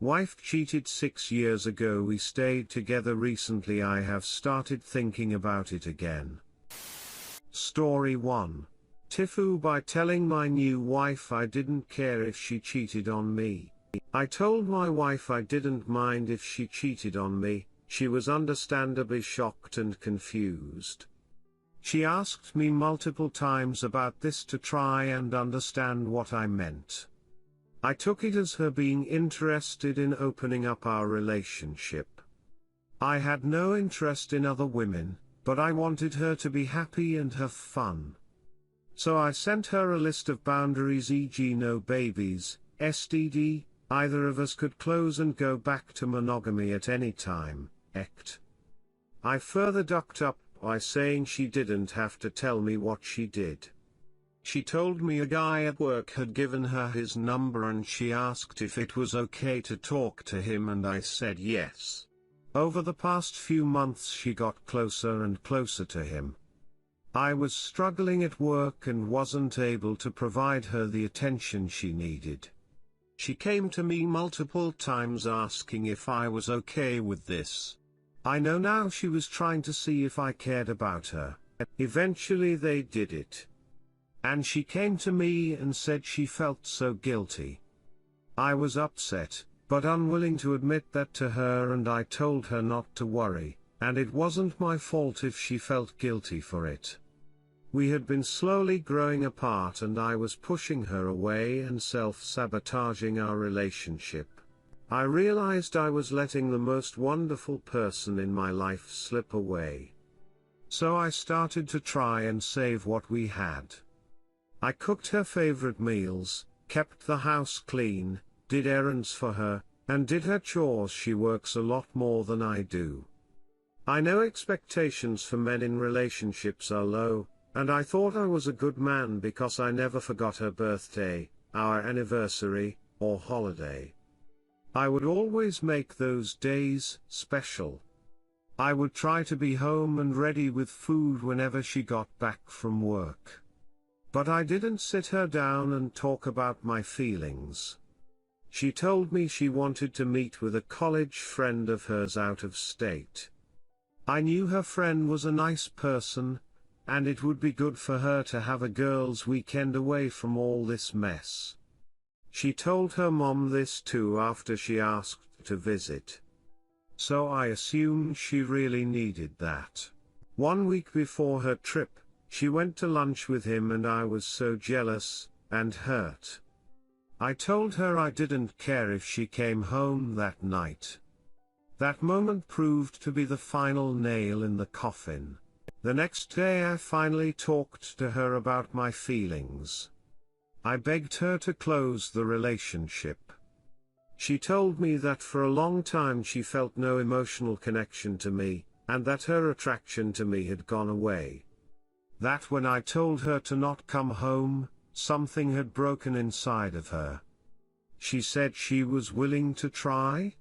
Wife cheated 6 years ago. We stayed together recently. I have started thinking about it again. Story 1. Tifu. By telling my new wife I didn't care if she cheated on me. I told my wife I didn't mind if she cheated on me. She was understandably shocked and confused. She asked me multiple times about this to try and understand what I meant. I took it as her being interested in opening up our relationship. I had no interest in other women, but I wanted her to be happy and have fun. So I sent her a list of boundaries, e.g. no babies, STD, either of us could close and go back to monogamy at any time, ect. I further ducked up by saying she didn't have to tell me what she did. She told me a guy at work had given her his number and she asked if it was okay to talk to him, and I said yes. Over the past few months she got closer and closer to him. I was struggling at work and wasn't able to provide her the attention she needed. She came to me multiple times asking if I was okay with this. I know now she was trying to see if I cared about her. Eventually they did it. And she came to me and said she felt so guilty. I was upset, but unwilling to admit that to her, and I told her not to worry, and it wasn't my fault if she felt guilty for it. We had been slowly growing apart and I was pushing her away and self-sabotaging our relationship. I realized I was letting the most wonderful person in my life slip away. So I started to try and save what we had. I cooked her favorite meals, kept the house clean, did errands for her, and did her chores. She works a lot more than I do. I know expectations for men in relationships are low, and I thought I was a good man because I never forgot her birthday, our anniversary, or holiday. I would always make those days special. I would try to be home and ready with food whenever she got back from work. But I didn't sit her down and talk about my feelings. She told me she wanted to meet with a college friend of hers out of state. I knew her friend was a nice person, and it would be good for her to have a girls' weekend away from all this mess. She told her mom this too after she asked to visit. So I assumed she really needed that. 1 week before her trip, she went to lunch with him and I was so jealous and hurt. I told her I didn't care if she came home that night. That moment proved to be the final nail in the coffin. The next day I finally talked to her about my feelings. I begged her to close the relationship. She told me that for a long time she felt no emotional connection to me, and that her attraction to me had gone away. That when I told her to not come home, something had broken inside of her. She said she was willing to try.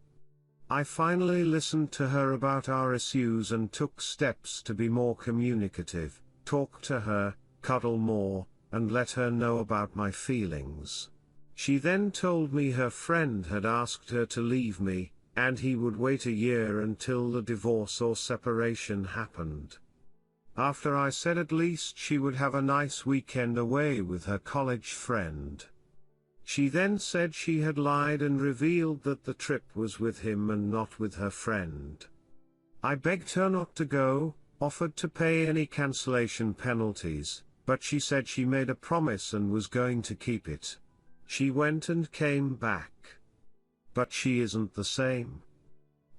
I finally listened to her about our issues and took steps to be more communicative, talk to her, cuddle more, and let her know about my feelings. She then told me her friend had asked her to leave me, and he would wait a year until the divorce or separation happened. After I said at least she would have a nice weekend away with her college friend. She then said she had lied and revealed that the trip was with him and not with her friend. I begged her not to go, offered to pay any cancellation penalties, but she said she made a promise and was going to keep it. She went and came back. But she isn't the same.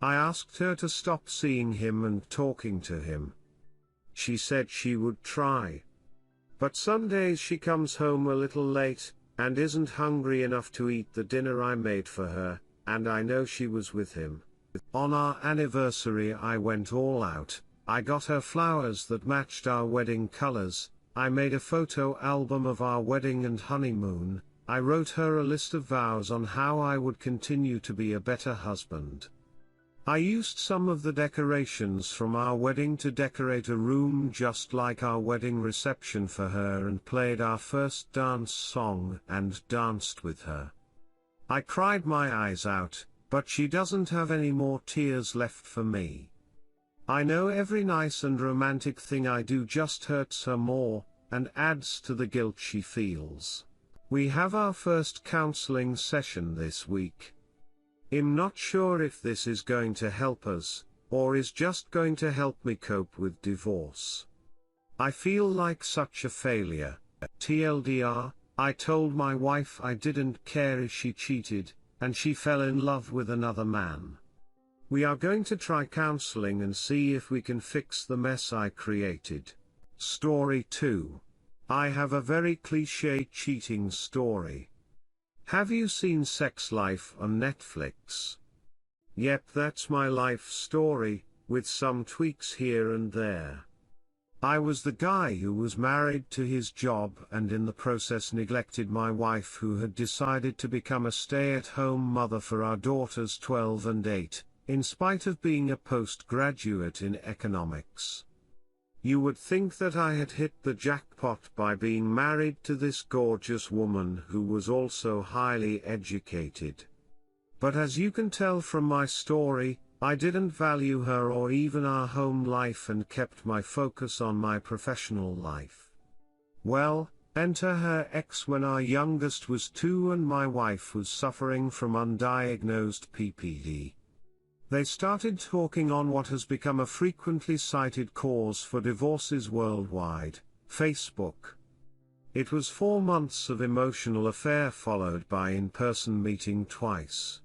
I asked her to stop seeing him and talking to him. She said she would try. But some days she comes home a little late, and isn't hungry enough to eat the dinner I made for her, and I know she was with him. On our anniversary I went all out. I got her flowers that matched our wedding colors. I made a photo album of our wedding and honeymoon. I wrote her a list of vows on how I would continue to be a better husband. I used some of the decorations from our wedding to decorate a room just like our wedding reception for her and played our first dance song and danced with her. I cried my eyes out, But she doesn't have any more tears left for me. I know every nice and romantic thing I do just hurts her more, and adds to the guilt she feels. We have our first counseling session this week. I'm not sure if this is going to help us, or is just going to help me cope with divorce. I feel like such a failure. TLDR, I told my wife I didn't care if she cheated, and she fell in love with another man. We are going to try counseling and see if we can fix the mess I created. Story 2. I have a very cliché cheating story. Have you seen Sex Life on Netflix? Yep, that's my life story, with some tweaks here and there. I was the guy who was married to his job and in the process neglected my wife, who had decided to become a stay-at-home mother for our daughters 12 and 8, in spite of being a postgraduate in economics. You would think that I had hit the jackpot by being married to this gorgeous woman who was also highly educated. But as you can tell from my story, I didn't value her or even our home life and kept my focus on my professional life. Well, enter her ex when our youngest was 2 and my wife was suffering from undiagnosed PPD. They started talking on what has become a frequently cited cause for divorces worldwide, Facebook. It was 4 months of emotional affair followed by in-person meeting twice.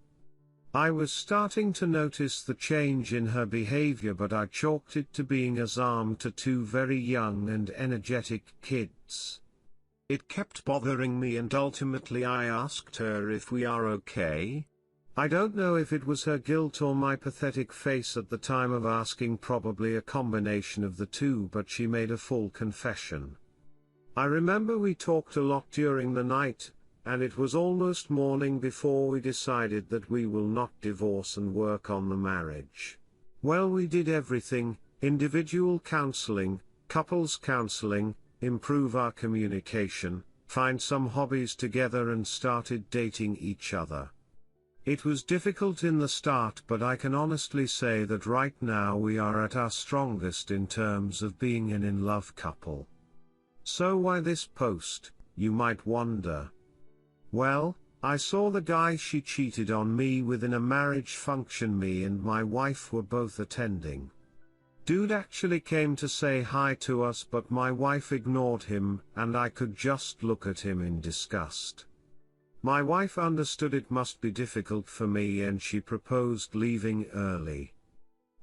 I was starting to notice the change in her behavior, but I chalked it to being a mom to 2 very young and energetic kids. It kept bothering me and ultimately I asked her if we are okay. I don't know if it was her guilt or my pathetic face at the time of asking, probably a combination of the two, but she made a full confession. I remember we talked a lot during the night, and it was almost morning before we decided that we will not divorce and work on the marriage. Well, we did everything: individual counseling, couples counseling, improve our communication, find some hobbies together and started dating each other. It was difficult in the start, but I can honestly say that right now we are at our strongest in terms of being an in-love couple. So why this post, you might wonder? Well, I saw the guy she cheated on me with in a marriage function me and my wife were both attending. Dude actually came to say hi to us, but my wife ignored him and I could just look at him in disgust. My wife understood it must be difficult for me and she proposed leaving early.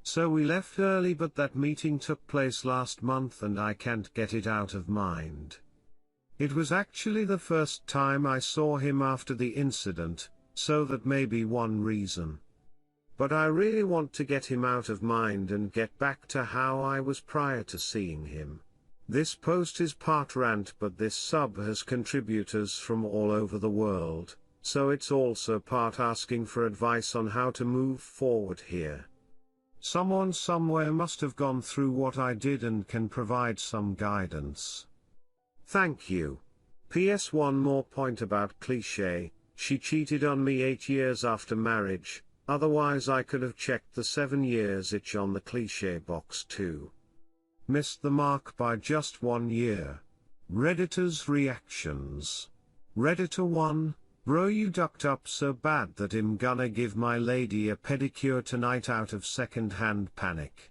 So we left early, but that meeting took place last month and I can't get it out of mind. It was actually the first time I saw him after the incident, so that may be one reason. But I really want to get him out of mind and get back to how I was prior to seeing him. This post is part rant, but this sub has contributors from all over the world, so it's also part asking for advice on how to move forward here. Someone somewhere must have gone through what I did and can provide some guidance. Thank you. PS, one more point about cliché: she cheated on me 8 years after marriage, otherwise I could have checked the 7 years itch on the cliché box too. Missed the mark by just 1 year. Redditors' reactions. Redditor 1, bro, you ducked up so bad that I'm gonna give my lady a pedicure tonight out of second-hand panic.